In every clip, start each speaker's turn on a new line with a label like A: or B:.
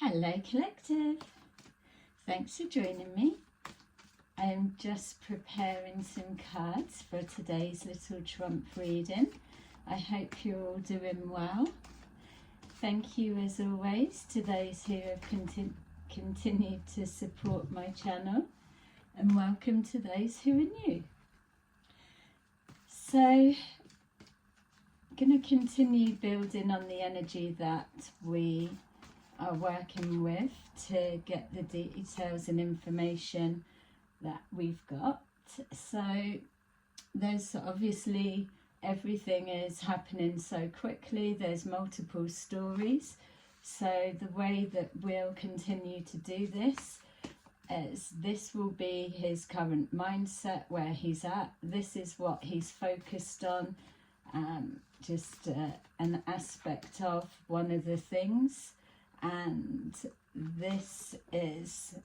A: Hello Collective, thanks for joining me. I'm just preparing some cards for today's little Trump reading. I hope you're all doing well. Thank you as always to those who have continued to support my channel, and welcome to those who are new. So I'm going to continue building on the energy that we are working with to get the details and information that we've got. So there's obviously everything is happening so quickly, there's multiple stories. So the way that we'll continue to do this is this will be his current mindset, where he's at. This is what he's focused on, just an aspect of one of the things. And this is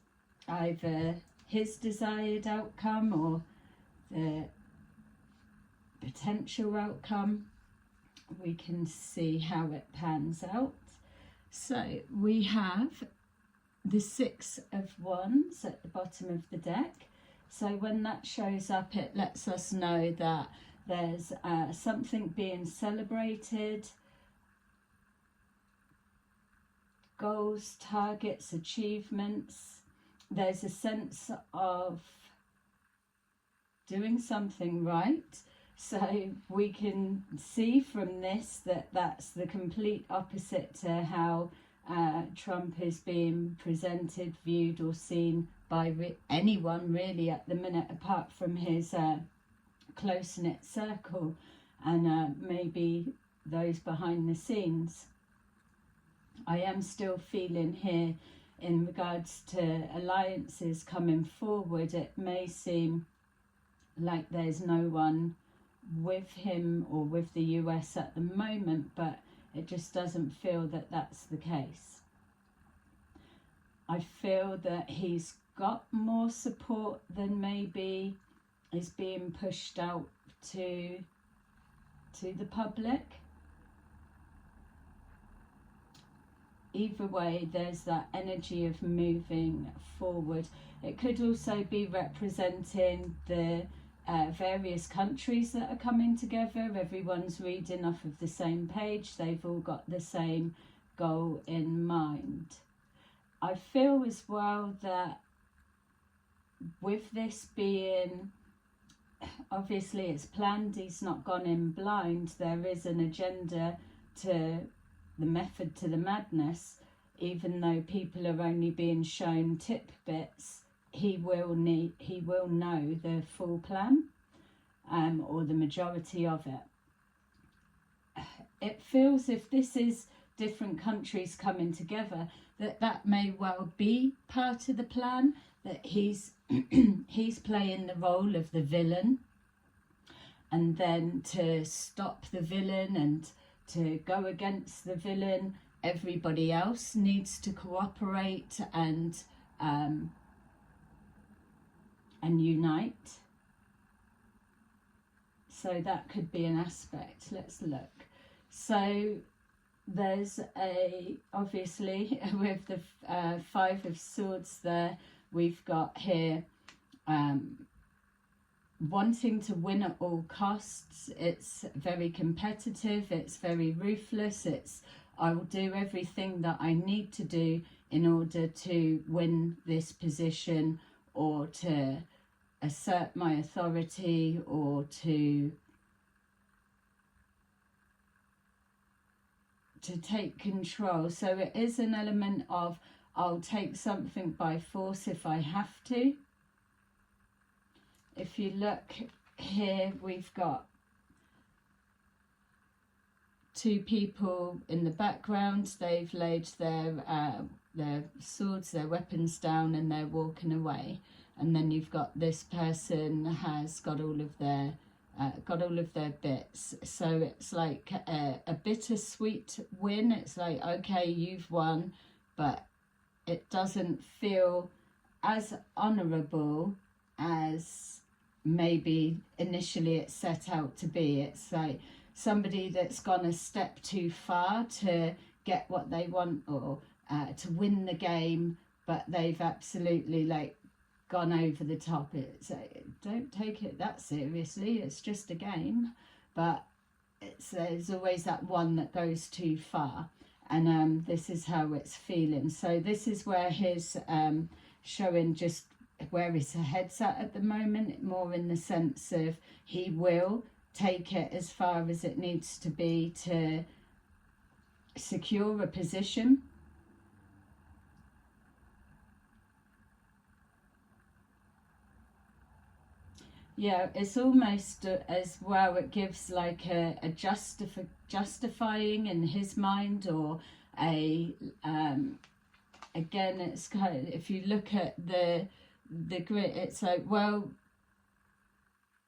A: either his desired outcome or the potential outcome. We can see how it pans out. So we have the Six of Wands at the bottom of the deck. So when that shows up, it lets us know that there's something being celebrated. Goals, targets, achievements. There's a sense of doing something right. So we can see from this that that's the complete opposite to how Trump is being presented, viewed or seen by anyone really at the minute, apart from his close-knit circle and maybe those behind the scenes. I am still feeling here in regards to alliances coming forward, it may seem like there's no one with him or with the US at the moment, but it just doesn't feel that that's the case. I feel that he's got more support than maybe is being pushed out to the public. Either way, there's that energy of moving forward. It could also be representing the various countries that are coming together. Everyone's reading off of the same page. They've all got the same goal in mind. I feel as well that with this being, obviously it's planned, he's not gone in blind. There is an agenda to the method to the madness. Even though people are only being shown tidbits, he will know the full plan, or the majority of it. It feels, if this is different countries coming together, that may well be part of the plan, that he's he's playing the role of the villain, and then to stop the villain and to go against the villain, everybody else needs to cooperate and unite. So that could be an aspect. Let's look. So there's obviously with the Five of Swords there, we've got here wanting to win at all costs. It's very competitive, it's very ruthless, it's I will do everything that I need to do in order to win this position, or to assert my authority, or to take control. So it is an element of I'll take something by force if I have to. If you look here, we've got two people in the background. They've laid their swords, their weapons down, and they're walking away. And then you've got this person has got all of their bits. So it's like a bittersweet win. It's like, okay, you've won, but it doesn't feel as honourable as maybe initially it's set out to be. It's like somebody that's gone a step too far to get what they want, or to win the game, but they've absolutely like gone over the top. It's don't take it that seriously, it's just a game. But there's always that one that goes too far, and this is how it's feeling. So this is where his showing just where his head's at the moment, more in the sense of he will take it as far as it needs to be to secure a position. Yeah, it's almost as well, it gives like a justifying in his mind, or a again, it's kind of, if you look at the grit, it's like, well,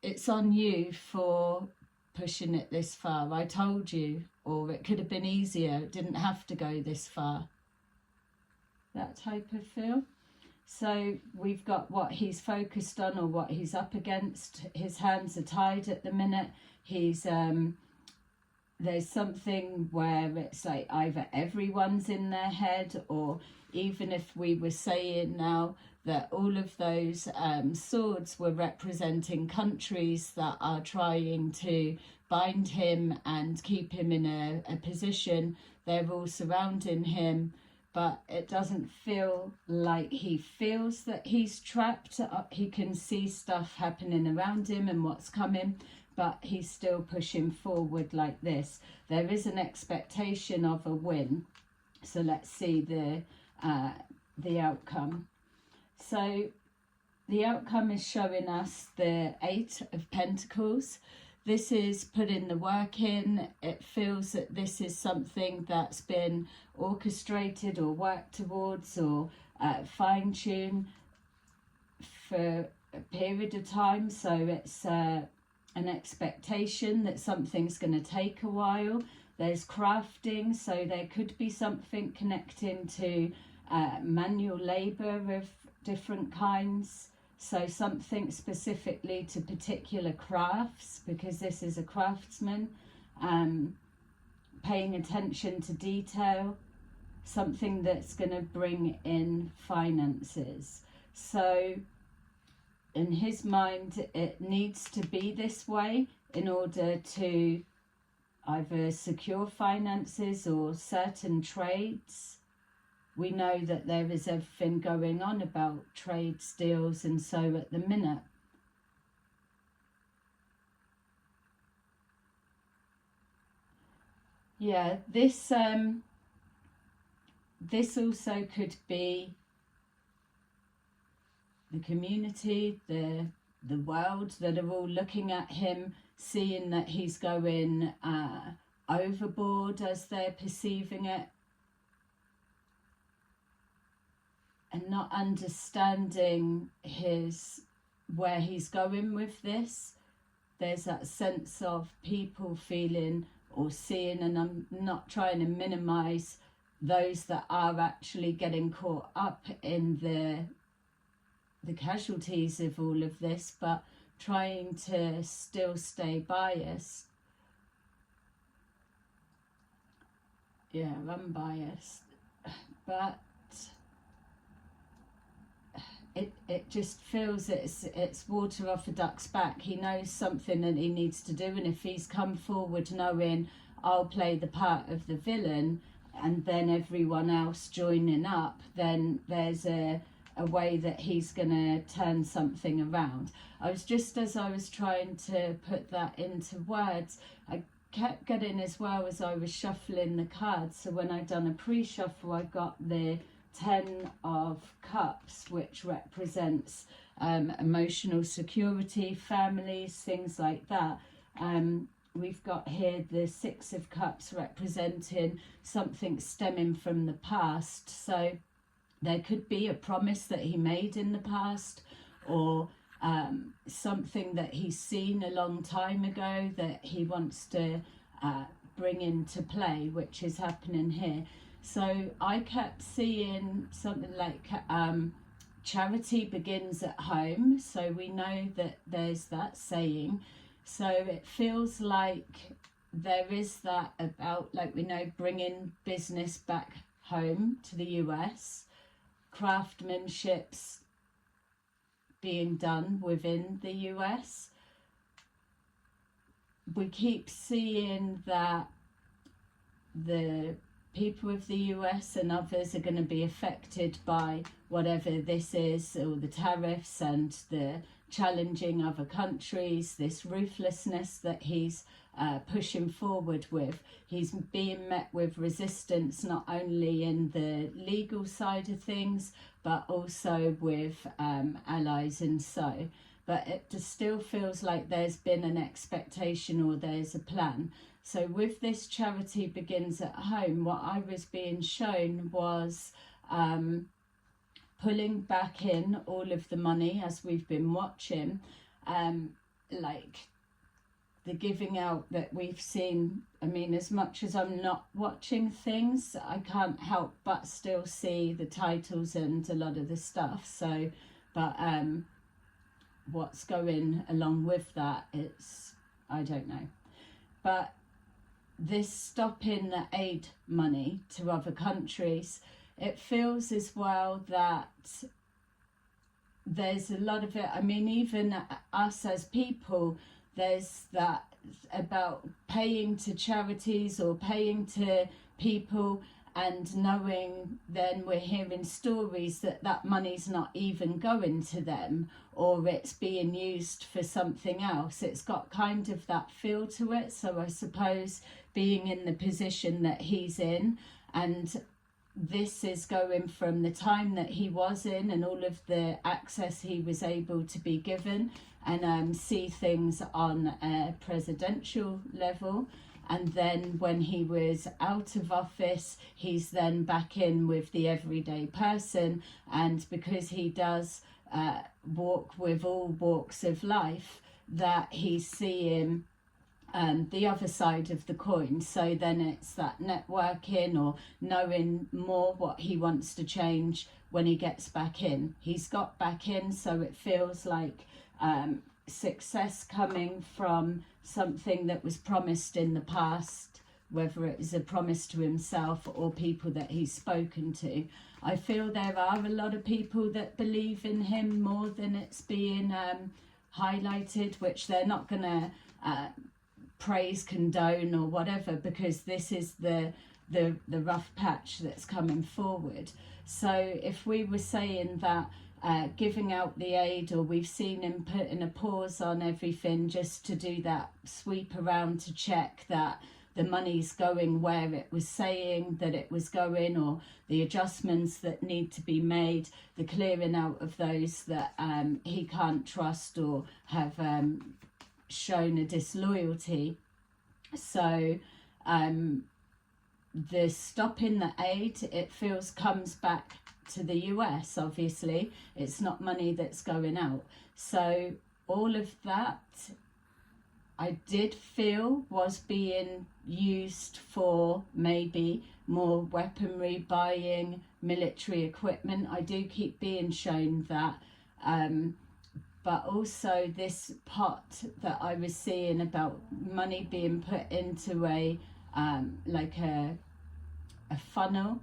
A: it's on you for pushing it this far. I told you, or it could have been easier, it didn't have to go this far. That type of feel. So we've got what he's focused on, or what he's up against. His hands are tied at the minute. He's there's something where it's like either everyone's in their head, or even if we were saying now that all of those swords were representing countries that are trying to bind him and keep him in a position, they're all surrounding him. But it doesn't feel like he feels that he's trapped. He can see stuff happening around him and what's coming, but he's still pushing forward like this. There is an expectation of a win. So let's see the outcome. So the outcome is showing us the 8 of Pentacles. This is putting the work in. It feels that this is something that's been orchestrated or worked towards, or fine-tuned for a period of time. So it's an expectation that something's going to take a while. There's crafting, so there could be something connecting to manual labour of different kinds. So something specifically to particular crafts, because this is a craftsman, paying attention to detail, something that's going to bring in finances. So in his mind, it needs to be this way in order to either secure finances or certain trades. We know that there is everything going on about trades, deals, and so at the minute. Yeah, this also could be the community, the world, that are all looking at him, seeing that he's going overboard as they're perceiving it, and not understanding where he's going with this. There's that sense of people feeling or seeing, and I'm not trying to minimize those that are actually getting caught up in the casualties of all of this, but trying to still stay biased. Yeah, unbiased. But it just feels it's water off a duck's back. He knows something that he needs to do, and if he's come forward knowing I'll play the part of the villain, and then everyone else joining up, then there's a way that he's going to turn something around. As I was trying to put that into words, I kept getting, as well as I was shuffling the cards, so when I'd done a pre-shuffle, I got the 10 of Cups, which represents emotional security, families, things like that. We've got here the 6 of Cups representing something stemming from the past. So there could be a promise that he made in the past, or something that he's seen a long time ago that he wants to bring into play, which is happening here. So I kept seeing something like charity begins at home. So we know that there's that saying. So it feels like there is that about, like we know, bringing business back home to the US, craftsmanship's being done within the US. We keep seeing that the people of the US and others are going to be affected by whatever this is, or the tariffs and the challenging other countries, this ruthlessness that he's pushing forward with. He's being met with resistance not only in the legal side of things, but also with allies and so. But it just still feels like there's been an expectation, or there's a plan. So with this charity begins at home, what I was being shown was pulling back in all of the money, as we've been watching, like the giving out that we've seen. I mean, as much as I'm not watching things, I can't help but still see the titles and a lot of the stuff. So, but what's going along with that, it's, I don't know. But this stopping the aid money to other countries, it feels as well that there's a lot of it. I mean, even us as people, there's that about paying to charities or paying to people, and knowing then we're hearing stories that that money's not even going to them, or it's being used for something else. It's got kind of that feel to it. So I suppose being in the position that he's in, and this is going from the time that he was in and all of the access he was able to be given, and see things on a presidential level. And then when he was out of office, he's then back in with the everyday person. And because he does walk with all walks of life, that he's seeing the other side of the coin. So then it's that networking, or knowing more what he wants to change when he gets back in. He's got back in, so it feels like success coming from something that was promised in the past, whether it was a promise to himself or people that he's spoken to. I feel there are a lot of people that believe in him more than it's being highlighted, which they're not going to praise, condone or whatever, because this is the rough patch that's coming forward. So if we were saying that giving out the aid, or we've seen him putting a pause on everything just to do that sweep around to check that the money's going where it was saying that it was going, or the adjustments that need to be made, the clearing out of those that he can't trust or have shown a disloyalty. So the stopping the aid, it feels, comes back to the US. Obviously it's not money that's going out, so all of that I did feel was being used for maybe more weaponry buying, military equipment. I do keep being shown that, but also this pot that I was seeing about money being put into a like a funnel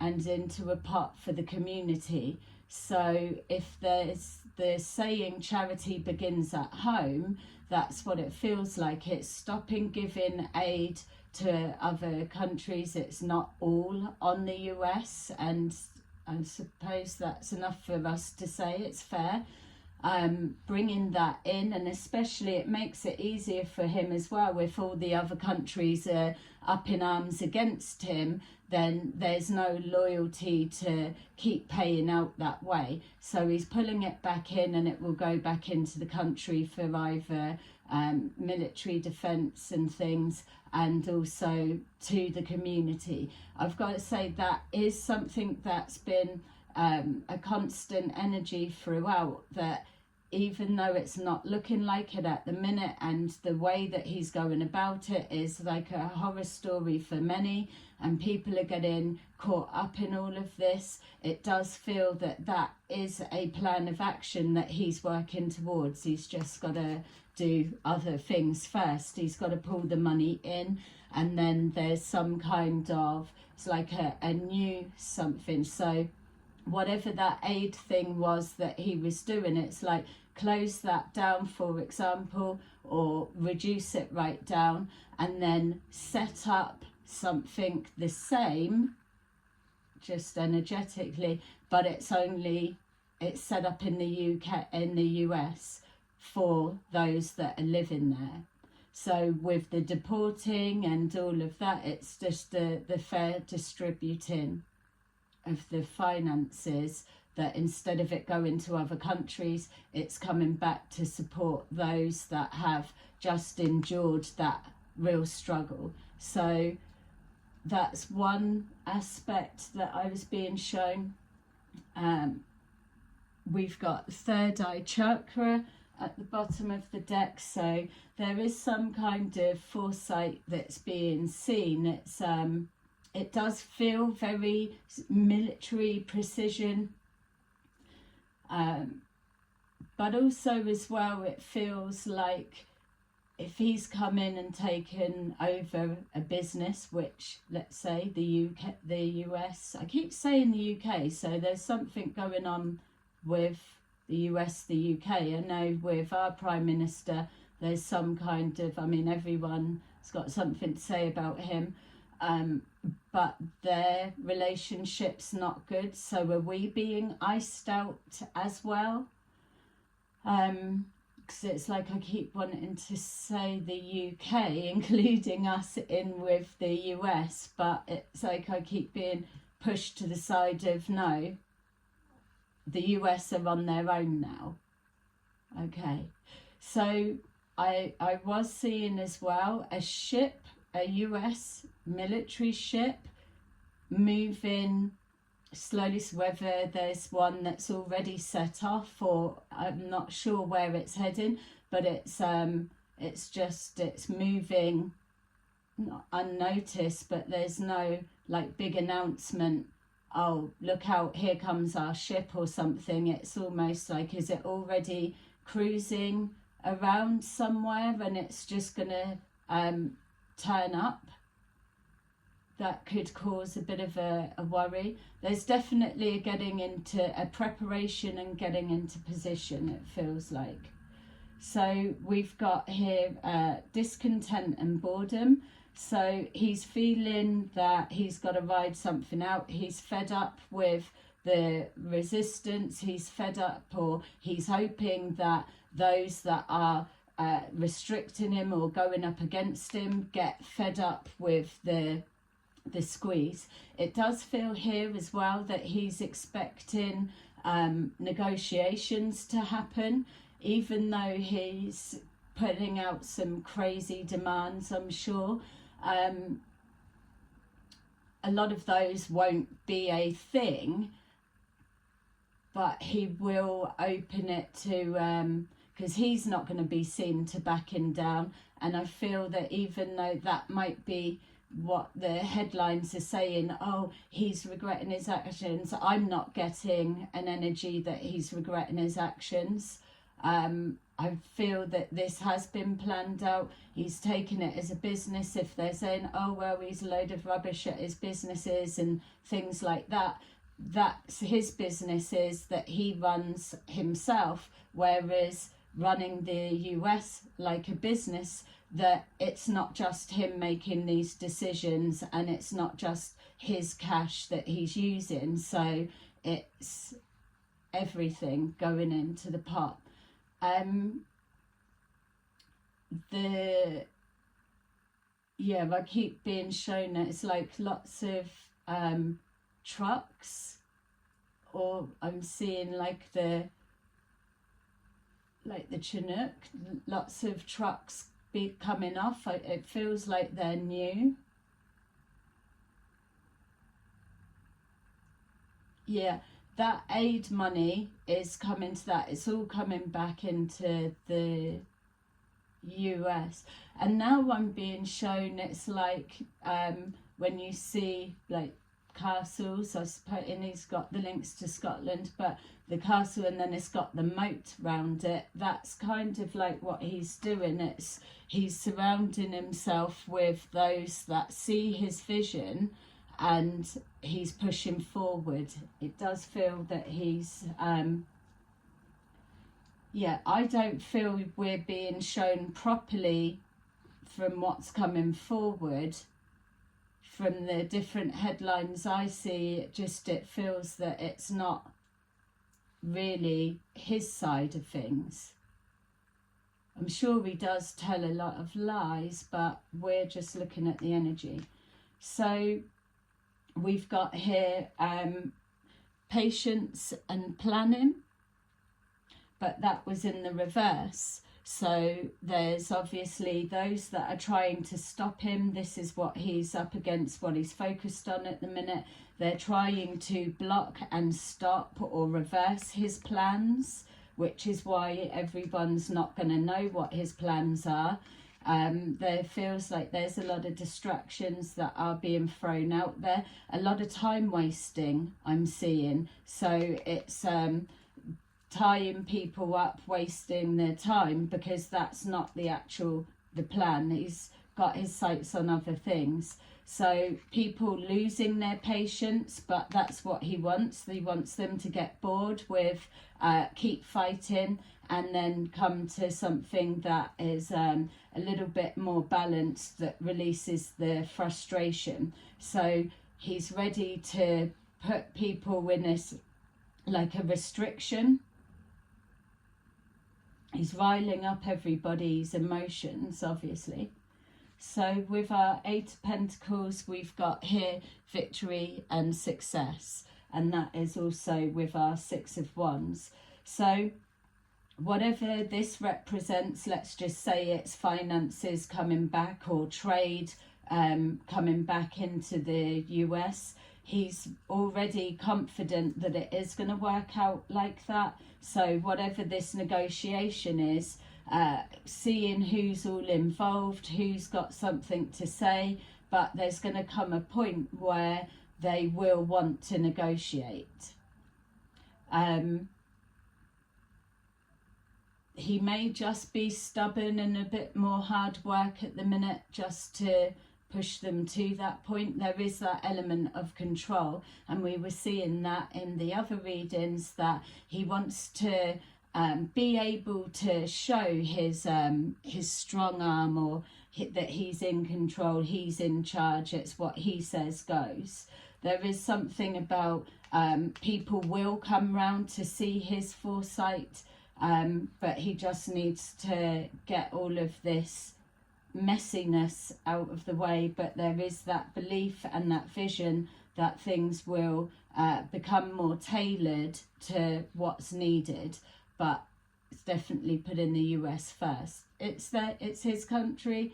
A: and into a pot for the community. So if there's the saying charity begins at home, that's what it feels like. It's stopping giving aid to other countries. It's not all on the US, and I suppose that's enough for us to say it's fair. Bringing that in, and especially it makes it easier for him as well. If all the other countries are up in arms against him, then there's no loyalty to keep paying out that way. So he's pulling it back in, and it will go back into the country for either military defence and things, and also to the community. I've got to say that is something that's been a constant energy throughout, that even though it's not looking like it at the minute, and the way that he's going about it is like a horror story for many, and people are getting caught up in all of this, it does feel that that is a plan of action that he's working towards. He's just got to do other things first. He's got to pull the money in, and then there's some kind of it's like a new something. So whatever that aid thing was that he was doing, it's like close that down, for example, or reduce it right down, and then set up something the same, just energetically, but it's set up in the UK, in the US, for those that are living there. So with the deporting and all of that, it's just the fair distributing of the finances, that instead of it going to other countries, it's coming back to support those that have just endured that real struggle. So that's one aspect that I was being shown. We've got third eye chakra at the bottom of the deck, so there is some kind of foresight that's being seen. It's it does feel very military precision, but also as well it feels like if he's come in and taken over a business, which, let's say the US, I keep saying the UK, so there's something going on with the US, the UK. I know with our Prime Minister, there's some kind of, I mean, everyone's got something to say about him, but their relationship's not good. So are we being iced out as well? Because it's like I keep wanting to say the UK, including us in with the US, but it's like I keep being pushed to the side of no, the US are on their own now. Okay, so I was seeing as well a ship, a US military ship, moving slowly, so whether there's one that's already set off, or I'm not sure where it's heading, but it's moving not unnoticed, but there's no like big announcement, oh look out, here comes our ship or something. It's almost like, is it already cruising around somewhere and it's just gonna turn up? That could cause a bit of a worry. There's definitely getting into a preparation and getting into position, it feels like. So we've got here discontent and boredom. So he's feeling that he's got to ride something out. He's fed up with the resistance. He's fed up, or he's hoping that those that are restricting him or going up against him get fed up with the squeeze. It does feel here as well that he's expecting negotiations to happen, even though he's putting out some crazy demands, I'm sure. A lot of those won't be a thing, but he will open it to, because he's not going to be seen to backing down. And I feel that even though that might be what the headlines are saying, oh, he's regretting his actions, I'm not getting an energy that he's regretting his actions. I feel that this has been planned out. He's taken it as a business. If they're saying, oh, well, he's a load of rubbish at his businesses and things like that, that's his businesses that he runs himself. Whereas running the US like a business, that it's not just him making these decisions and it's not just his cash that he's using. So it's everything going into the pot. I keep being shown that it's like lots of trucks, or I'm seeing like the Chinook, lots of trucks be coming off. It feels like they're new. Yeah, that aid money is coming to that. It's all coming back into the US. And now I'm being shown it's like when you see like castles, I put in, he's got the links to Scotland, but the castle, and then it's got the moat round it. That's kind of like what he's doing. He's surrounding himself with those that see his vision and he's pushing forward. It does feel that he's yeah, I don't feel we're being shown properly from what's coming forward. From the different headlines I see, it feels that it's not really his side of things. I'm sure he does tell a lot of lies, but we're just looking at the energy. So we've got here patience and planning, but that was in the reverse. So there's obviously those that are trying to stop him. This is what he's up against, what he's focused on at the minute. They're trying to block and stop or reverse his plans, which is why everyone's not going to know what his plans are. There feels like there's a lot of distractions that are being thrown out there. A lot of time wasting I'm seeing. So it's tying people up, wasting their time, because that's not the plan. He's got his sights on other things. So people losing their patience, but that's what he wants. He wants them to get bored with keep fighting, and then come to something that is a little bit more balanced, that releases the frustration. So he's ready to put people in this, like a restriction. He's riling up everybody's emotions, obviously. So with our Eight of Pentacles, we've got here victory and success. And that is also with our Six of Wands. So whatever this represents, let's just say it's finances coming back, or trade coming back into the US. He's already confident that it is going to work out like that. So whatever this negotiation is, seeing who's all involved, who's got something to say, but there's going to come a point where they will want to negotiate. He may just be stubborn and a bit more hard work at the minute, just to push them to that point. There is that element of control, and we were seeing that in the other readings, that he wants to be able to show his strong arm, or that he's in control, he's in charge, it's what he says goes. There is something about people will come round to see his foresight, but he just needs to get all of this messiness out of the way. But there is that belief and that vision that things will become more tailored to what's needed. But it's definitely put in the US first. It's his country.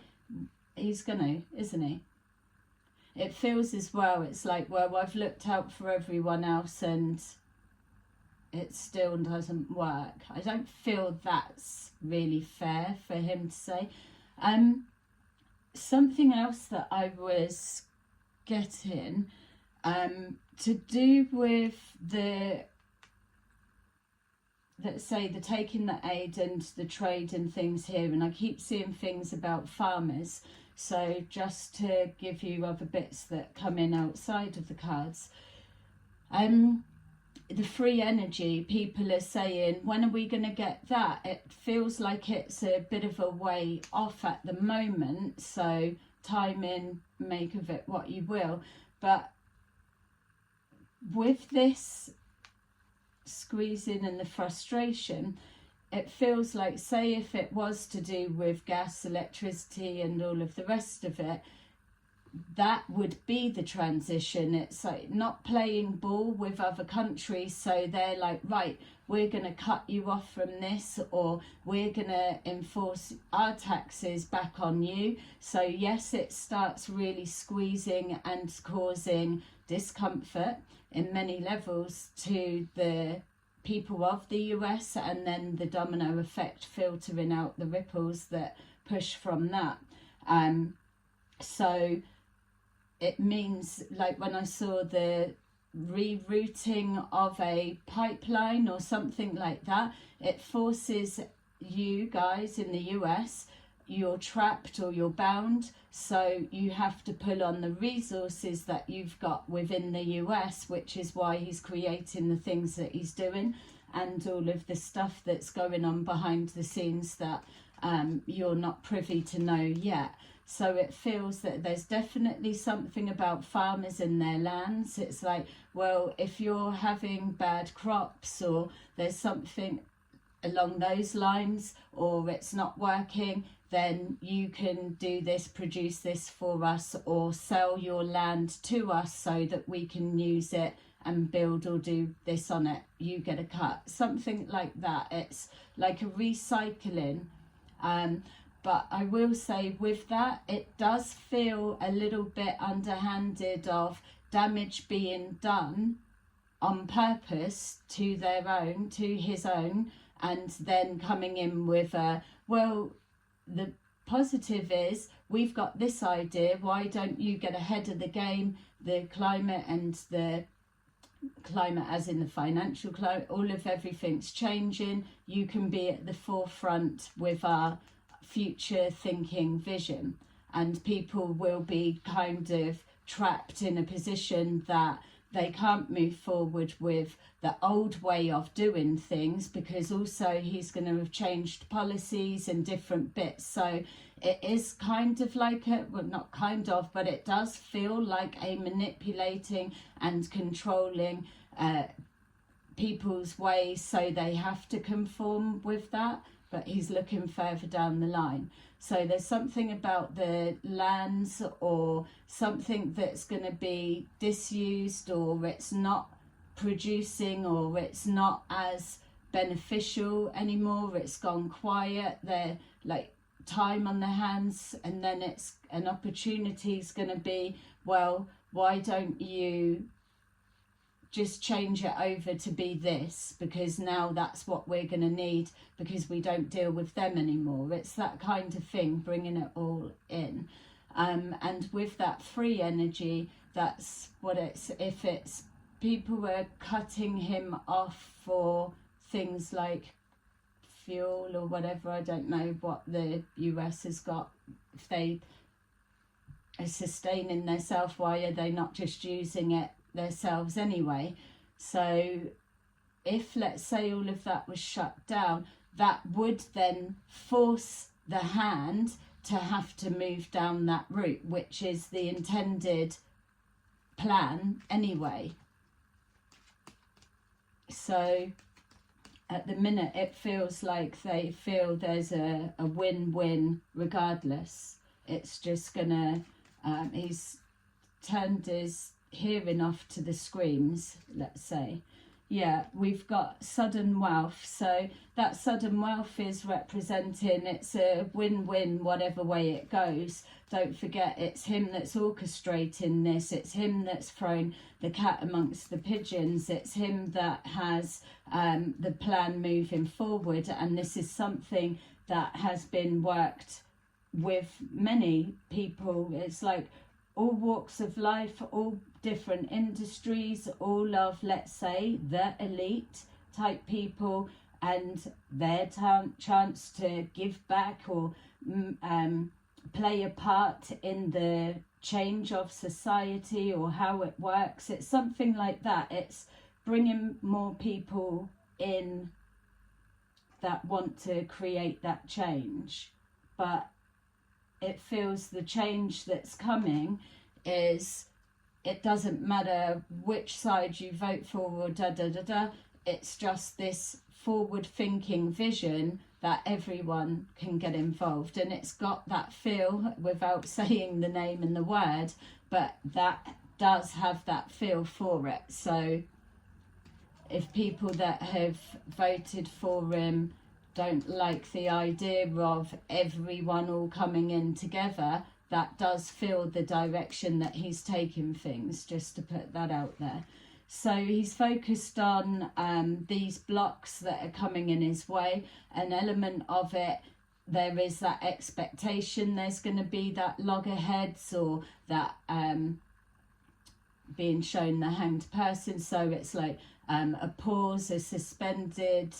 A: He's gonna, isn't he? It feels as well, it's like, well, I've looked out for everyone else and it still doesn't work. I don't feel that's really fair for him to say. Something else that I was getting, to do with the, let's say, the taking the aid and the trade and things here, and I keep seeing things about farmers. So just to give you other bits that come in outside of the cards, the free energy, people are saying, when are we going to get that? It feels like it's a bit of a way off at the moment, so time in, make of it what you will. But with this squeezing and the frustration, it feels like, say if it was to do with gas, electricity and all of the rest of it, that would be the transition. It's like not playing ball with other countries, so they're like, right, we're going to cut you off from this, or we're going to enforce our taxes back on you. So yes, it starts really squeezing and causing discomfort in many levels to the people of the US, and then the domino effect filtering out the ripples that push from that. So it means, like when I saw the rerouting of a pipeline or something like that, it forces you guys in the US, you're trapped or you're bound, so you have to pull on the resources that you've got within the US, which is why he's creating the things that he's doing and all of the stuff that's going on behind the scenes that you're not privy to know yet. So it feels that there's definitely something about farmers and their lands. It's like, well, if you're having bad crops or there's something along those lines, or it's not working, then you can do this, produce this for us, or sell your land to us so that we can use it and build or do this on it. You get a cut, something like that. It's like a recycling. But I will say with that, it does feel a little bit underhanded of damage being done on purpose to their own, to his own, and then coming in with a, well, the positive is we've got this idea, why don't you get ahead of the game? The climate, and the climate as in the financial climate, all of everything's changing. You can be at the forefront with our future thinking vision, and people will be kind of trapped in a position that they can't move forward with the old way of doing things, because also he's going to have changed policies and different bits. So it is kind of like a, well, not kind of, but it does feel like a manipulating and controlling people's ways, so they have to conform with that. But he's looking further down the line. So there's something about the lands, or something that's going to be disused, or it's not producing, or it's not as beneficial anymore. It's gone quiet. They're like time on their hands, and then it's an opportunity is going to be, well, why don't you just change it over to be this, because now that's what we're going to need, because we don't deal with them anymore. It's that kind of thing, bringing it all in. And with that free energy, that's what it's, if it's people were cutting him off for things like fuel or whatever, I don't know what the US has got, if they are sustaining themselves, why are they not just using it themselves anyway? So if, let's say, all of that was shut down, that would then force the hand to have to move down that route, which is the intended plan anyway. So at the minute it feels like they feel there's a win-win regardless. It's just gonna he's turned his hearing off to the screams, let's say. Yeah, we've got sudden wealth. So that sudden wealth is representing, it's a win-win whatever way it goes. Don't forget, it's him that's orchestrating this. It's him that's thrown the cat amongst the pigeons. It's him that has the plan moving forward. And this is something that has been worked with many people. It's like all walks of life, all different industries, all of, let's say, the elite type people, and their chance to give back or play a part in the change of society or how it works. It's something like that. It's bringing more people in that want to create that change. But it feels the change that's coming is, it doesn't matter which side you vote for or it's just this forward thinking vision that everyone can get involved. And it's got that feel, without saying the name and the word, but that does have that feel for it. So if people that have voted for him don't like the idea of everyone all coming in together, that does feel the direction that he's taking things, just to put that out there. So he's focused on these blocks that are coming in his way. An element of it, there is that expectation there's going to be that loggerheads, or that being shown the hanged person. So it's like a pause, a suspended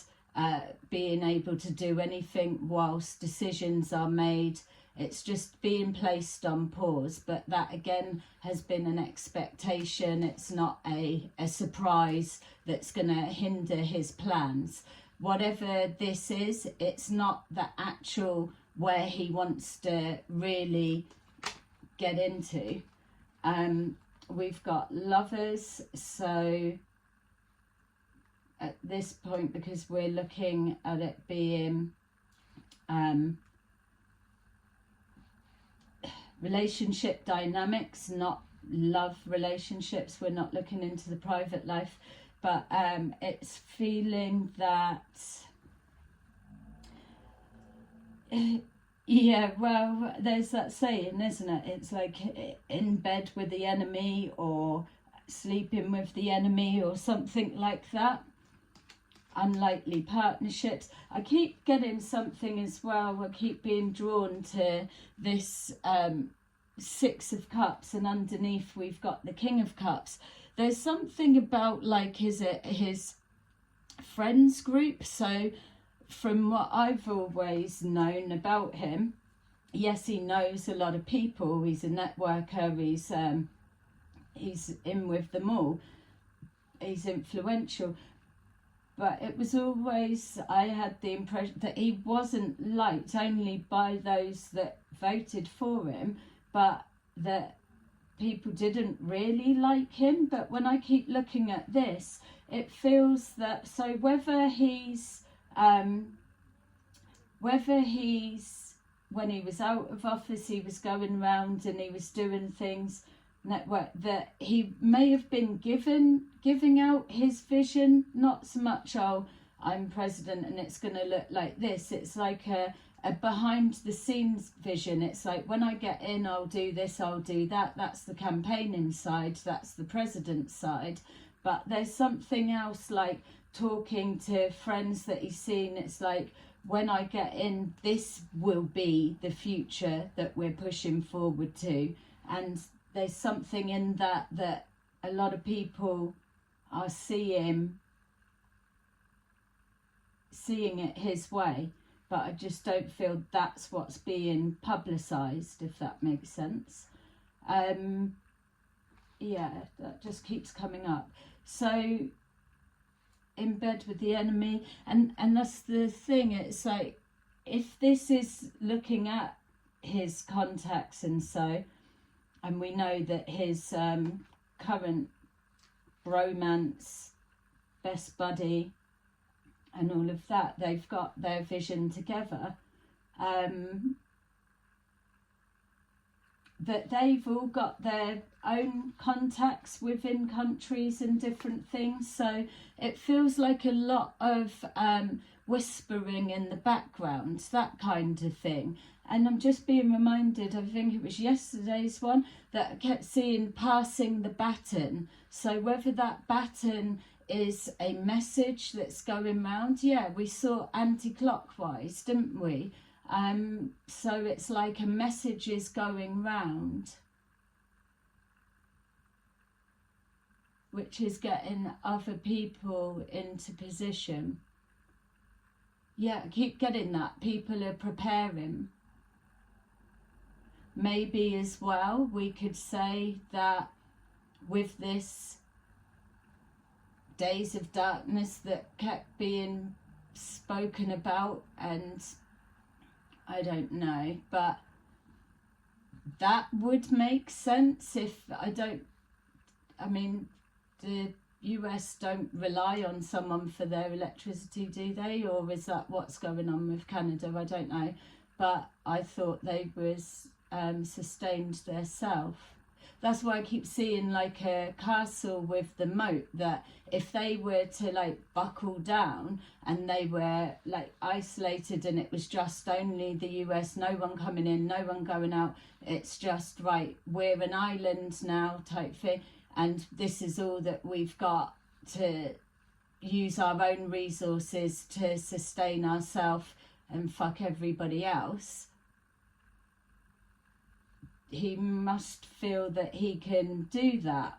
A: being able to do anything whilst decisions are made. It's just being placed on pause, but that again has been an expectation. It's not a surprise that's going to hinder his plans. Whatever this is, it's not the actual where he wants to really get into. We've got Lovers, so at this point, because we're looking at it being relationship dynamics, not love relationships. We're not looking into the private life, but it's feeling that yeah, well, there's that saying, isn't it? It's like in bed with the enemy, or sleeping with the enemy, or something like that. Unlikely partnerships. I keep getting something as well. I keep being drawn to this Six of Cups, and underneath we've got the King of Cups. There's something about, like, his friends group. So from what I've always known about him, yes, he knows a lot of people. He's a networker. He's in with them all. He's influential. But it was always, I had the impression that he wasn't liked only by those that voted for him, but that people didn't really like him. But when I keep looking at this, it feels that, so whether he's, when he was out of office, he was going around and he was doing things, network, that he may have been giving out his vision, not so much, oh, I'm president and it's going to look like this. It's like a behind the scenes vision. It's like, when I get in, I'll do this, I'll do that. That's the campaigning side, that's the president's side. But there's something else, like talking to friends that he's seen. It's like, when I get in, this will be the future that we're pushing forward to. And there's something in that a lot of people are seeing it his way, but I just don't feel that's what's being publicised, if that makes sense. Yeah, that just keeps coming up. So in bed with the enemy, and that's the thing. It's like, if this is looking at his contacts and so, and we know that his current bromance, best buddy, and all of that, they've got their vision together, that they've all got their own contacts within countries and different things. So it feels like a lot of whispering in the background, that kind of thing. And I'm just being reminded, I think it was yesterday's one, that I kept seeing passing the baton. So whether that baton is a message that's going round, yeah, we saw anti-clockwise, didn't we? So it's like a message is going round, which is getting other people into position. Yeah, I keep getting that. People are preparing. Maybe as well, we could say that with this days of darkness that kept being spoken about, and I don't know, but that would make sense if the US don't rely on someone for their electricity, do they? Or is that what's going on with Canada? I don't know. But I thought they was sustained their self. That's why I keep seeing like a castle with the moat, that if they were to like buckle down and they were like isolated and it was just only the US, no one coming in, no one going out, it's just, right, we're an island now type thing, and this is all that we've got to use our own resources to sustain ourselves and fuck everybody else. He must feel that he can do that.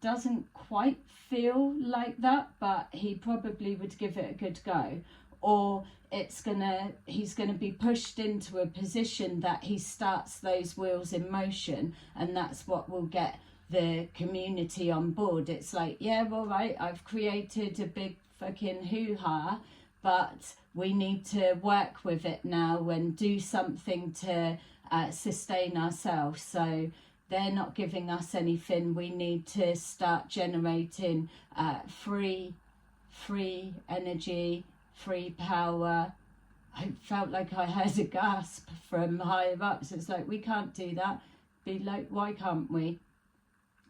A: doesn't quite feel like that, but he probably would give it a good go. Or he's gonna be pushed into a position that he starts those wheels in motion, and that's what will get the community on board. It's like, yeah, all right, I've created a big fucking hoo-ha, but we need to work with it now and do something to sustain ourselves. So they're not giving us anything. We need to start generating free energy, free power. I felt like I heard a gasp from higher ups. It's like, we can't do that. Be like, why can't we?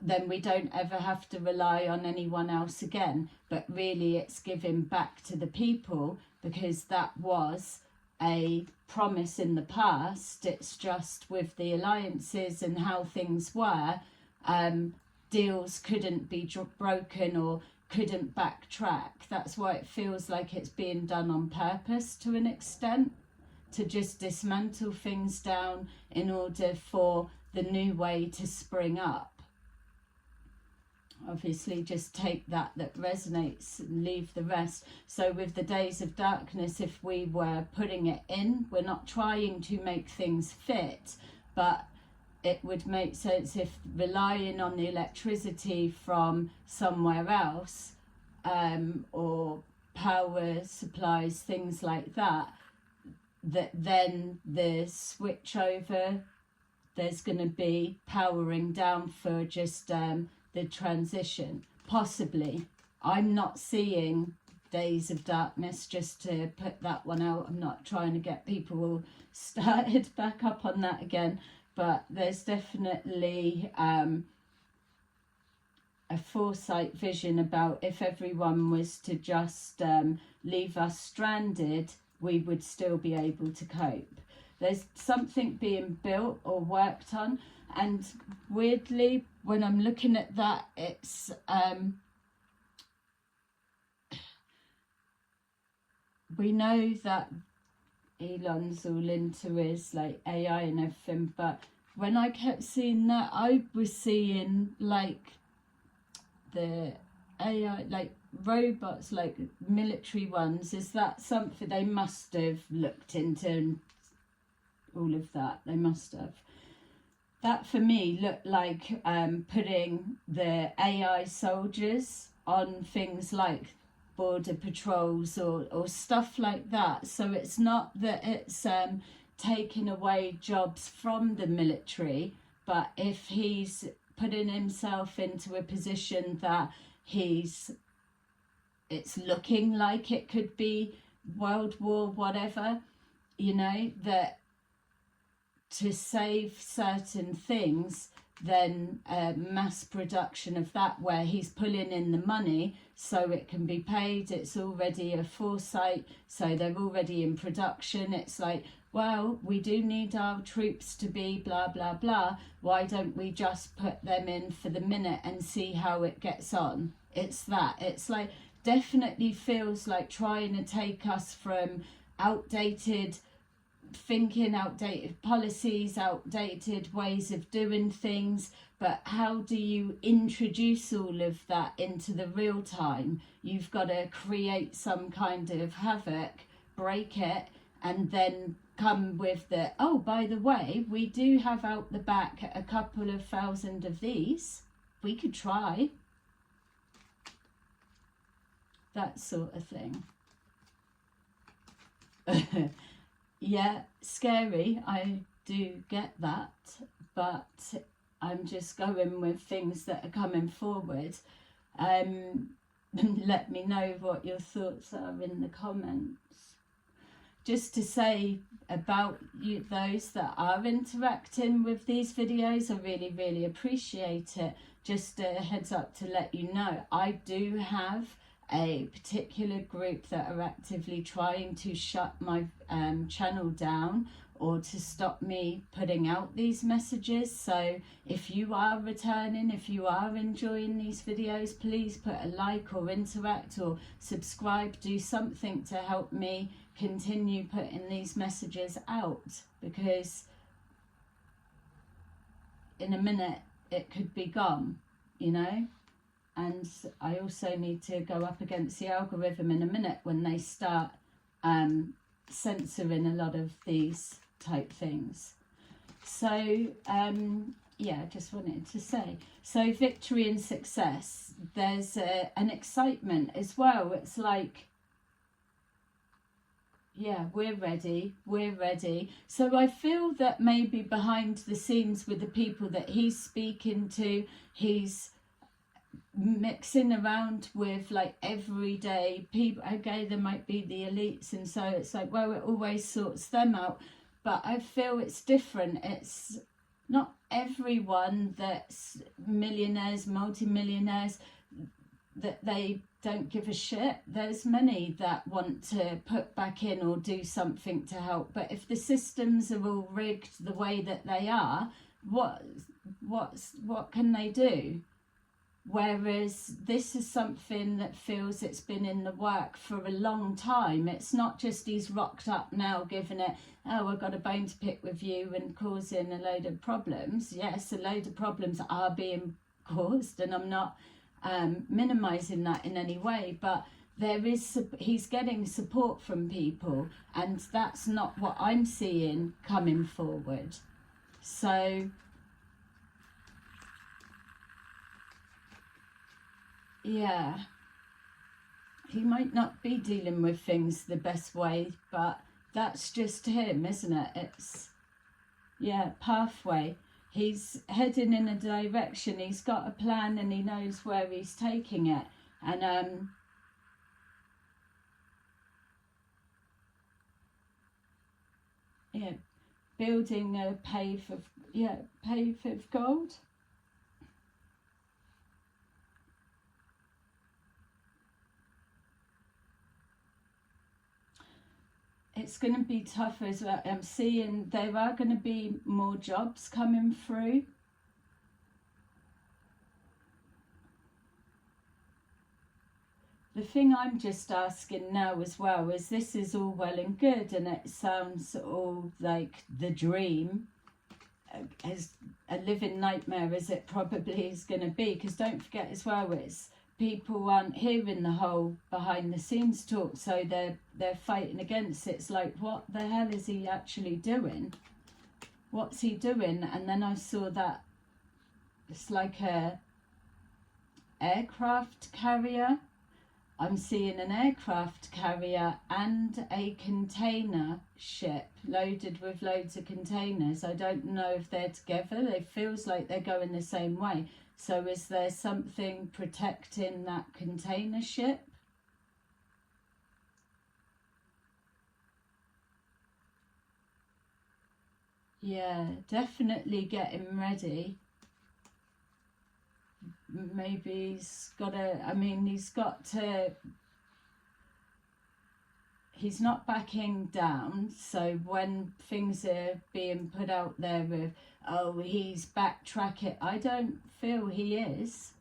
A: Then we don't ever have to rely on anyone else again. But really it's giving back to the people, because that was a promise in the past. It's just with the alliances and how things were, deals couldn't be broken or couldn't backtrack. That's why it feels like it's being done on purpose to an extent, to just dismantle things down in order for the new way to spring up. Obviously just take that resonates and leave the rest. So with the days of darkness, if we were putting it in, we're not trying to make things fit, but it would make sense if relying on the electricity from somewhere else, or power supplies, things like that, that then the switch over, there's going to be powering down for just the transition, possibly. I'm not seeing days of darkness, just to put that one out. I'm not trying to get people all started back up on that again, but there's definitely a foresight vision about if everyone was to just leave us stranded, we would still be able to cope. There's something being built or worked on, and weirdly, when I'm looking at that, it's we know that Elon's all into his like AI and everything, but when I kept seeing that, I was seeing like the AI, like robots, like military ones. Is that something they must have looked into, and all of that? They must have. That for me looked like putting the AI soldiers on things like border patrols or stuff like that. So it's not that it's taking away jobs from the military, but if he's putting himself into a position that it's looking like it could be World War whatever, you know, that to save certain things, then mass production of that, where he's pulling in the money so it can be paid. It's already a foresight, so they're already in production. It's like, well, we do need our troops to be blah blah blah, why don't we just put them in for the minute and see how it gets on? It's that. It's like, definitely feels like trying to take us from outdated thinking, outdated policies, outdated ways of doing things. But how do you introduce all of that into the real time? You've got to create some kind of havoc, break it, and then come with the, oh, by the way, we do have out the back a couple of thousand of these. We could try. That sort of thing. Yeah, scary, I do get that, but I'm just going with things that are coming forward. Let me know what your thoughts are in the comments. Just to say about you, those that are interacting with these videos, I really, really appreciate it. Just a heads up to let you know, I do have a particular group that are actively trying to shut my channel down or to stop me putting out these messages. So if you are returning, if you are enjoying these videos, please put a like or interact or subscribe, do something to help me continue putting these messages out, because in a minute it could be gone, you know. And I also need to go up against the algorithm in a minute when they start censoring a lot of these type things. So yeah, I just wanted to say, so victory and success, there's an excitement as well. It's like, yeah, we're ready, we're ready. So I feel that maybe behind the scenes with the people that he's speaking to, he's mixing around with like everyday people. Okay, there might be the elites, and so it's like, well, it always sorts them out. But I feel it's different. It's not everyone that's millionaires, multi-millionaires, that they don't give a shit. There's many that want to put back in or do something to help. But if the systems are all rigged the way that they are, what can they do? Whereas this is something that feels it's been in the work for a long time. It's not just he's rocked up now giving it, oh, I've got a bone to pick with you, and causing a load of problems. Yes, a load of problems are being caused, and I'm not minimising that in any way, but he's getting support from people, and that's not what I'm seeing coming forward. So yeah, he might not be dealing with things the best way, but that's just him, isn't it? It's, yeah, pathway. He's heading in a direction, he's got a plan, and he knows where he's taking it. And yeah, building a pave of gold. It's going to be tougher as well. I'm seeing there are going to be more jobs coming through. The thing I'm just asking now as well is, this is all well and good, and it sounds all like the dream, as a living nightmare as it probably is going to be, because don't forget as well, it's people aren't hearing the whole behind the scenes talk, so they're fighting against it. It's like, what the hell is he actually doing? What's he doing? And then I saw that it's like a aircraft carrier. I'm seeing an aircraft carrier and a container ship loaded with loads of containers. I don't know if they're together. It feels like they're going the same way. So is there something protecting that container ship? Yeah, definitely getting ready. Maybe he's got to, I mean, he's not backing down. So when things are being put out there with, oh, he's backtracking, I don't feel he is.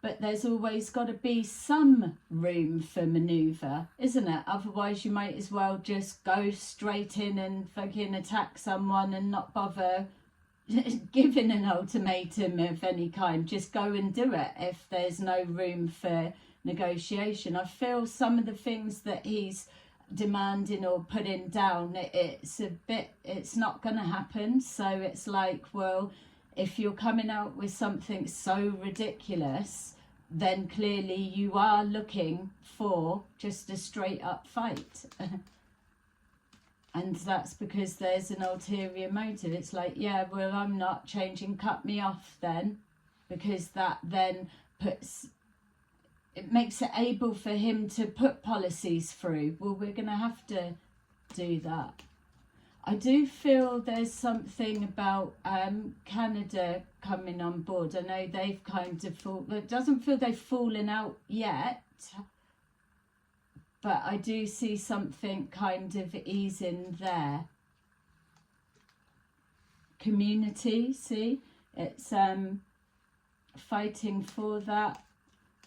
A: But there's always got to be some room for manoeuvre, isn't it? Otherwise you might as well just go straight in and fucking attack someone and not bother giving an ultimatum of any kind. Just go and do it if there's no room for negotiation. I feel some of the things that he's demanding or putting down, it's not going to happen. So it's like, well, if you're coming out with something so ridiculous, then clearly you are looking for just a straight up fight. And that's because there's an ulterior motive. It's like, yeah, well, I'm not changing, cut me off then, because that then it makes it able for him to put policies through. Well, we're going to have to do that. I do feel there's something about Canada coming on board. I know they've kind of it doesn't feel they've fallen out yet, but I do see something kind of easing there. Community, see, it's fighting for that.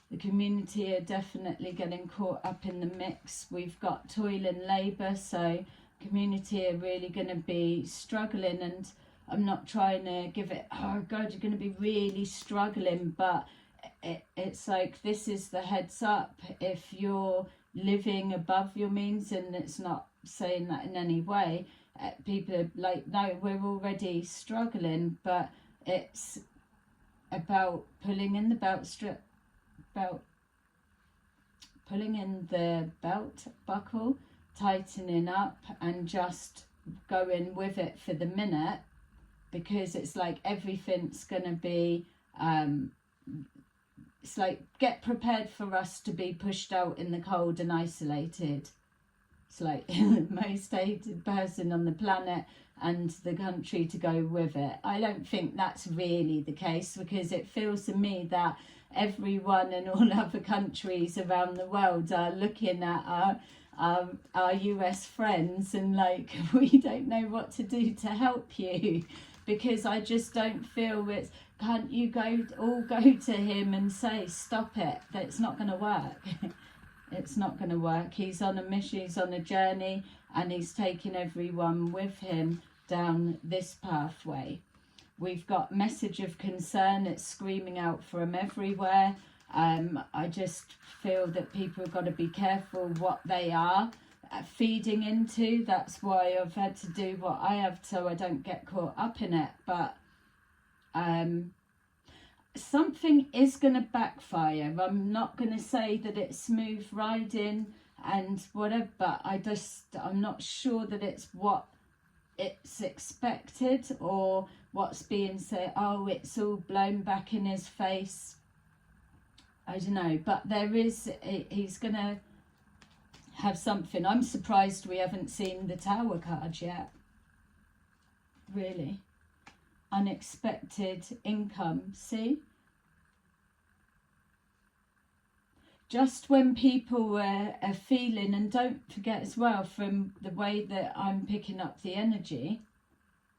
A: The community are definitely getting caught up in the mix. We've got toil and labour, so community are really going to be struggling. And I'm not trying to give it, oh God, you're going to be really struggling, but it's like, this is the heads up. If you're living above your means, and it's not saying that in any way, people are like, no, we're already struggling, but it's about pulling in the pulling in the belt buckle, tightening up, and just going with it for the minute, because it's like everything's going to be it's like, get prepared for us to be pushed out in the cold and isolated. It's like the most hated person on the planet, and the country to go with it. I don't think that's really the case, because it feels to me that everyone in all other countries around the world are looking at our US friends and like, we don't know what to do to help you, because I just don't feel it's, can't you all go to him and say, stop it? That's not going to work. It's not going to work. He's on a mission, he's on a journey, and he's taking everyone with him down this pathway. We've got message of concern. It's screaming out from everywhere. I just feel that people have got to be careful what they are feeding into. That's why I've had to do what I have, so I don't get caught up in it. But something is going to backfire. I'm not going to say that it's smooth riding and whatever, but I'm not sure that it's what it's expected, or what's being said, oh, it's all blown back in his face. I don't know, but he's going to have something. I'm surprised we haven't seen the Tower card yet. Really. Unexpected income, see? Just when people are feeling, and don't forget as well, from the way that I'm picking up the energy,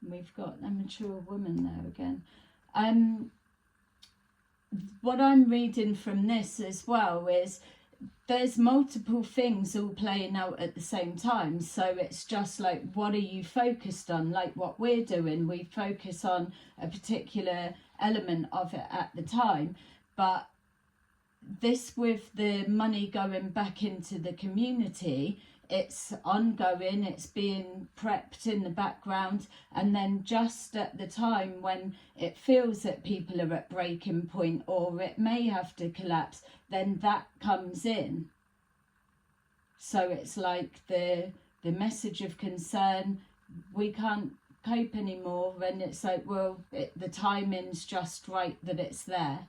A: we've got a mature woman there again. What I'm reading from this as well is there's multiple things all playing out at the same time. So it's just like, what are you focused on? Like what we're doing, we focus on a particular element of it at the time. But this, with the money going back into the community, it's ongoing, it's being prepped in the background, and then just at the time when it feels that people are at breaking point, or it may have to collapse, then that comes in. So it's like the message of concern, we can't cope anymore, and it's like, well, the timing's just right that it's there.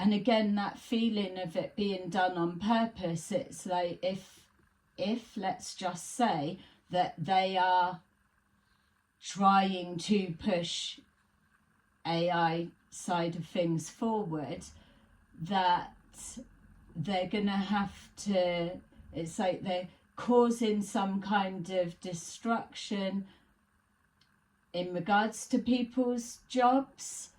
A: And again, that feeling of it being done on purpose, it's like, if let's just say that they are trying to push AI side of things forward, that they're going to have to, it's like they're causing some kind of destruction in regards to people's jobs,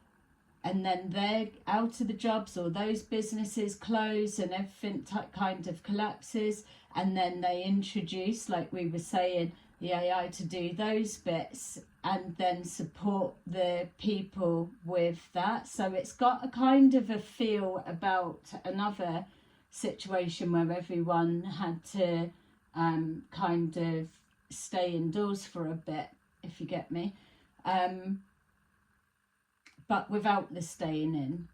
A: and then they're out of the jobs, or those businesses close and everything kind of collapses, and then they introduce, like we were saying, the AI to do those bits and then support the people with that. So it's got a kind of a feel about another situation where everyone had to kind of stay indoors for a bit, if you get me. But without the staying in.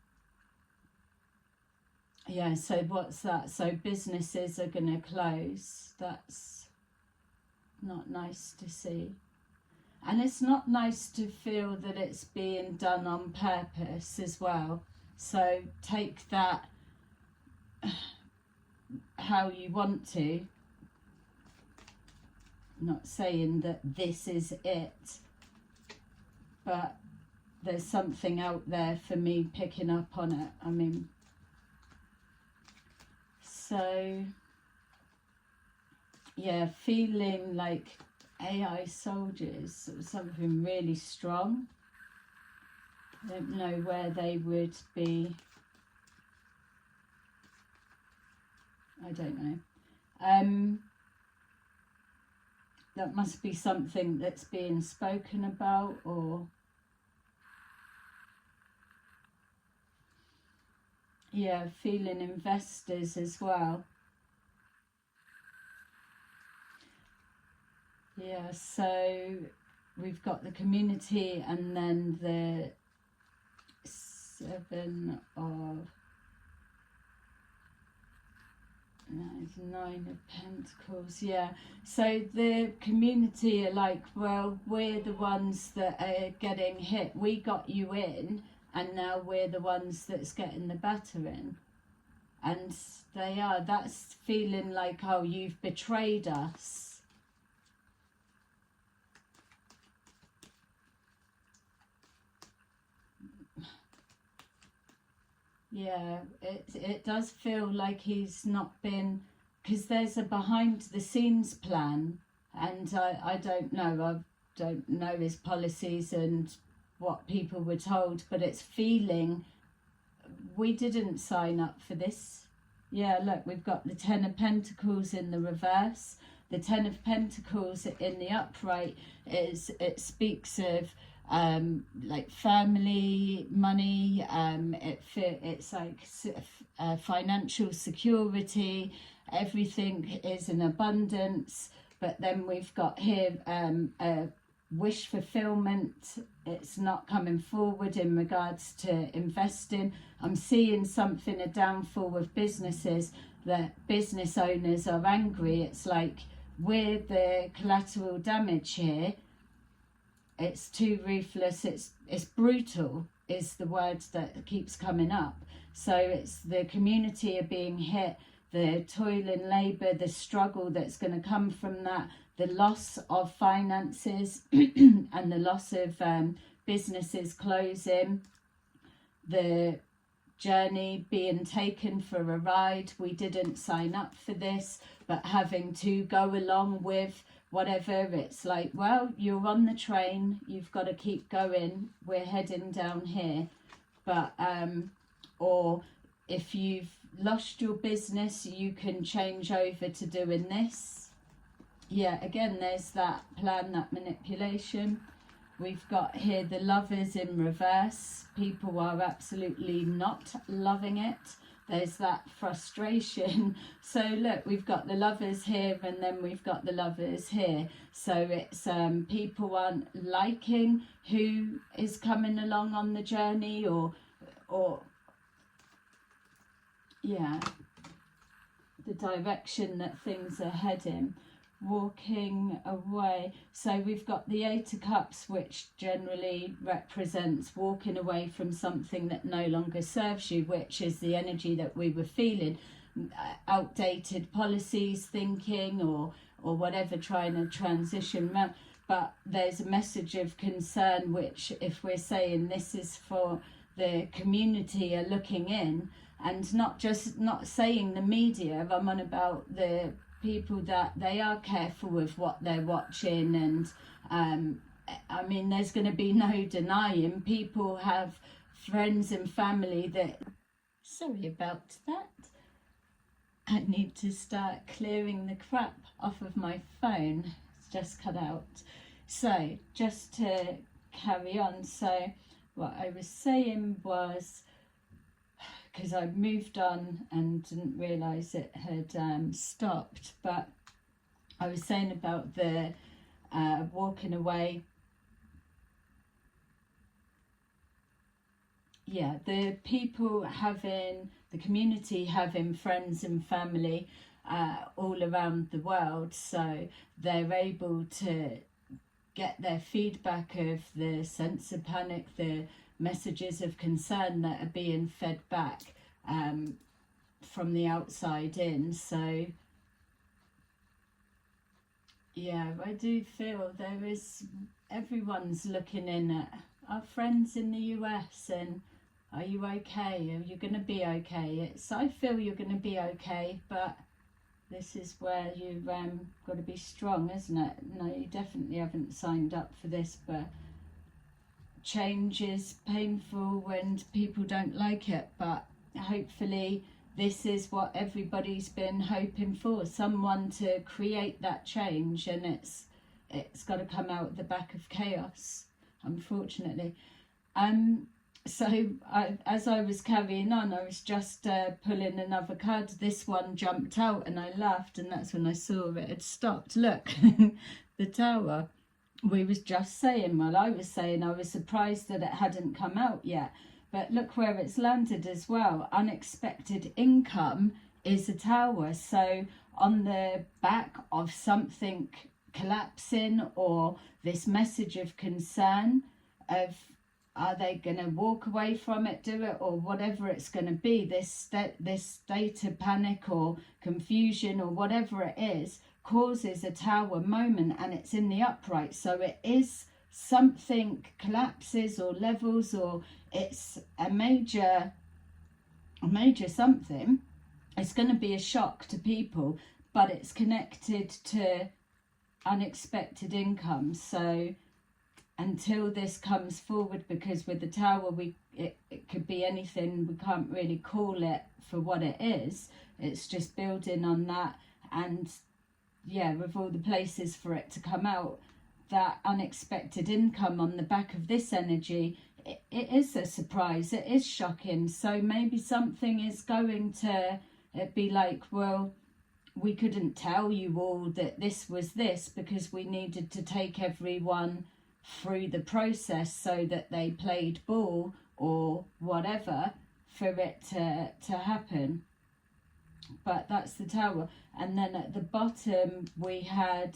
A: Yeah, so what's that? So businesses are going to close. That's not nice to see. And it's not nice to feel that it's being done on purpose as well. So take that how you want to. Not saying that this is it, but there's something out there for me picking up on it. I mean, so yeah, feeling like AI soldiers, something really strong. I don't know where they would be. I don't know. that must be something that's being spoken about, or yeah, feeling investors as well. Yeah, so we've got the community, and then the Seven of, no, it's Nine of Pentacles. Yeah, so the community are like, well, we're the ones that are getting hit. We got you in, and now we're the ones that's getting the battering. And they are, that's feeling like, oh, you've betrayed us. Yeah, it does feel like he's not been, because there's a behind the scenes plan, and I don't know, I don't know his policies and what people were told, but it's feeling we didn't sign up for this. Yeah, look, we've got the Ten of Pentacles in the reverse. The Ten of Pentacles in the upright it speaks of like family, money, it's like financial security, everything is in abundance. But then we've got here a wish fulfillment. It's not coming forward in regards to investing. I'm seeing something, a downfall of businesses, that business owners are angry. It's like we're the collateral damage here. It's too ruthless, it's brutal is the word that keeps coming up. So it's the community are being hit, the toil and labour, the struggle that's going to come from that, the loss of finances and the loss of businesses closing, the journey being taken for a ride. We didn't sign up for this, but having to go along with whatever. It's like, well, you're on the train, you've got to keep going, we're heading down here. But or if you've lost your business, you can change over to doing this. Yeah, again, there's that plan, that manipulation. We've got here the Lovers in reverse. People are absolutely not loving it. There's that frustration. So look, we've got the Lovers here, and then we've got the Lovers here. So it's people aren't liking who is coming along on the journey, or yeah, the direction that things are heading. Walking away. So we've got the Eight of Cups, which generally represents walking away from something that no longer serves you, which is the energy that we were feeling. Outdated policies, thinking, or whatever, trying to transition. But there's a message of concern, which if we're saying this is for the community are looking in, and not saying the media, I'm on about the people that they are careful with what they're watching. And I mean, there's going to be no denying people have friends and family that, sorry about that, I need to start clearing the crap off of my phone. It's just cut out. So just to carry on, so what I was saying was, because I moved on and didn't realise it had stopped, but I was saying about the walking away. Yeah, the people having, the community having friends and family all around the world, so they're able to get their feedback of the sense of panic, the messages of concern that are being fed back from the outside in. So yeah, I do feel there is, everyone's looking in at our friends in the US and, are you okay? Are you going to be okay? I feel you're going to be okay, but this is where you've got to be strong, isn't it? No, you definitely haven't signed up for this, but change is painful when people don't like it. But hopefully this is what everybody's been hoping for, someone to create that change. And it's it's got to come out the back of chaos, unfortunately. So as I was carrying on, I was just pulling another card. This one jumped out and I laughed, and that's when I saw it had stopped. Look, the Tower. We was just saying, well, I was saying I was surprised that it hadn't come out yet. But look where it's landed as well. Unexpected income is a Tower. So on the back of something collapsing, or this message of concern of, are they going to walk away from it, do it, or whatever it's going to be, this state of panic or confusion or whatever it is, causes a Tower moment, and it's in the upright. So it is something collapses or levels, or it's a major something. It's going to be a shock to people, but it's connected to unexpected income. So until this comes forward, because with the Tower, it could be anything, we can't really call it for what it is. It's just building on that, and yeah, with all the places for it to come out, that unexpected income on the back of this energy, it is a surprise, it is shocking. So maybe something is going to be like, well, we couldn't tell you all that this was this, because we needed to take everyone through the process so that they played ball or whatever for it to happen. But that's the Tower. And then at the bottom we had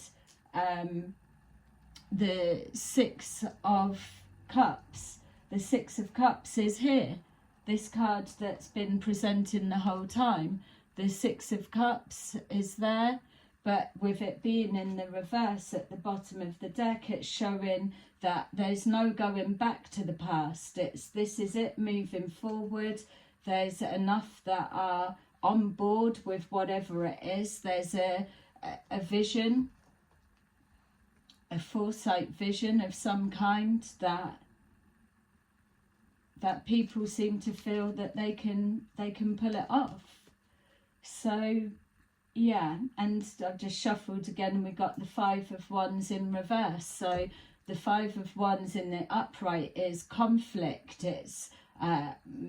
A: the Six of Cups. The Six of Cups is here, this card that's been presenting the whole time. The Six of Cups is there, but with it being in the reverse at the bottom of the deck, it's showing that there's no going back to the past. This is it, moving forward. There's enough that are on board with whatever it is. There's a vision, a foresight vision of some kind, that people seem to feel that they can pull it off. So yeah, and I've just shuffled again, and we got the Five of Wands in reverse. So the Five of Wands in the upright is conflict, it's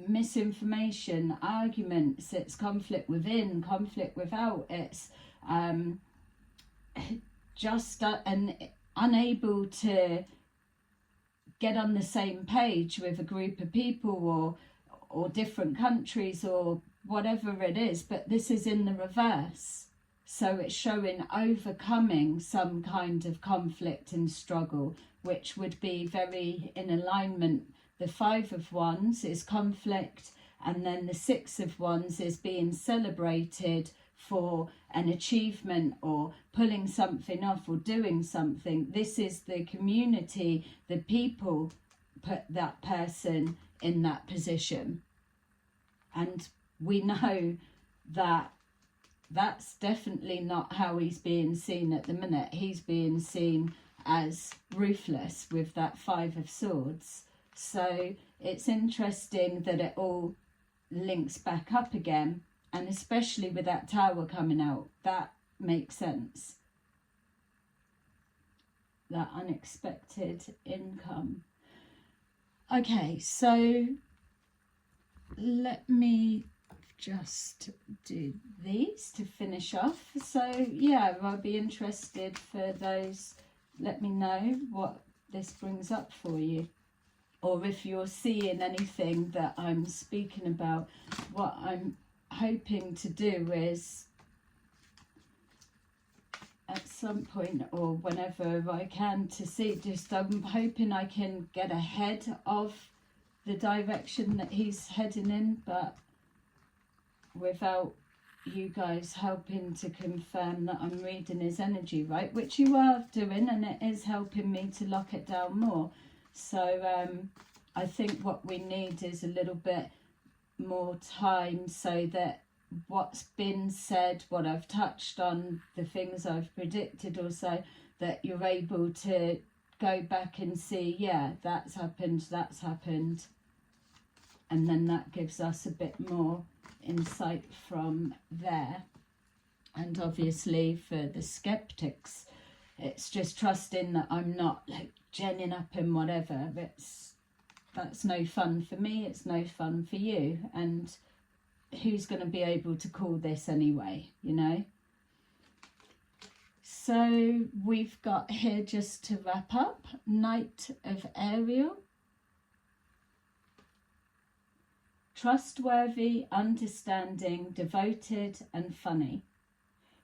A: misinformation, arguments, it's conflict within, conflict without, it's just unable to get on the same page with a group of people, or different countries, or whatever it is. But this is in the reverse, so it's showing overcoming some kind of conflict and struggle, which would be very in alignment. The Five of Wands is conflict, and then the Six of Wands is being celebrated for an achievement, or pulling something off, or doing something. This is the community, the people put that person in that position. And we know that that's definitely not how he's being seen at the minute. He's being seen as ruthless with that Five of Swords. So it's interesting that it all links back up again, and especially with that Tower coming out, that makes sense. That unexpected income. Okay, so let me just do these to finish off. So yeah, I'll be interested for those. Let me know what this brings up for you, or if you're seeing anything that I'm speaking about. What I'm hoping to do is, at some point or whenever I can, to see, just I'm hoping I can get ahead of the direction that he's heading in, but without you guys helping to confirm that I'm reading his energy right, which you are doing, and it is helping me to lock it down more. So I think what we need is a little bit more time, so that what's been said, what I've touched on, the things I've predicted also, that you're able to go back and see, yeah, that's happened, and then that gives us a bit more insight from there. And obviously for the skeptics, It's just trusting that I'm not like genning up and whatever. That's no fun for me, it's no fun for you, and who's going to be able to call this anyway, you know? So we've got here, just to wrap up, Knight of Ariel. Trustworthy, understanding, devoted and funny.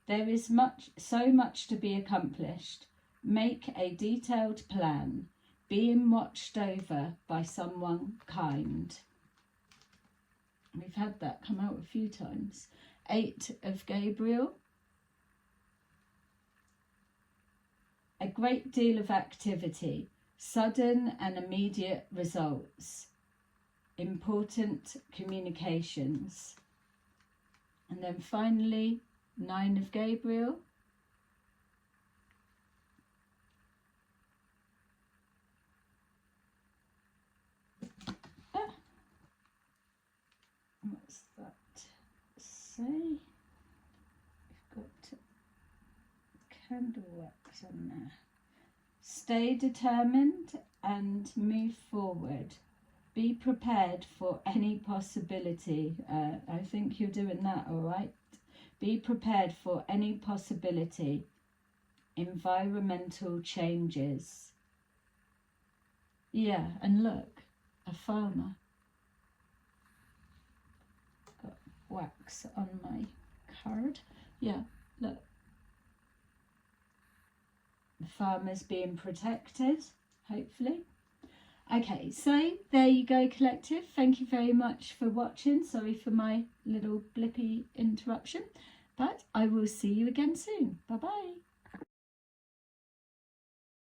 A: There is so much to be accomplished. Make a detailed plan. Being watched over by someone kind. We've had that come out a few times. 8 of Gabriel. A great deal of activity. Sudden and immediate results. Important communications. And then finally, 9 of Gabriel. What's that say? We've got candle wax on there. Stay determined and move forward. Be prepared for any possibility. I think you're doing that all right. Be prepared for any possibility. Environmental changes. Yeah, and look, a farmer. Got wax on my card. Yeah, look. The farmer's being protected, hopefully. Okay, so there you go, collective. Thank you very much for watching. Sorry for my little blippy interruption, but I will see you again soon. Bye bye.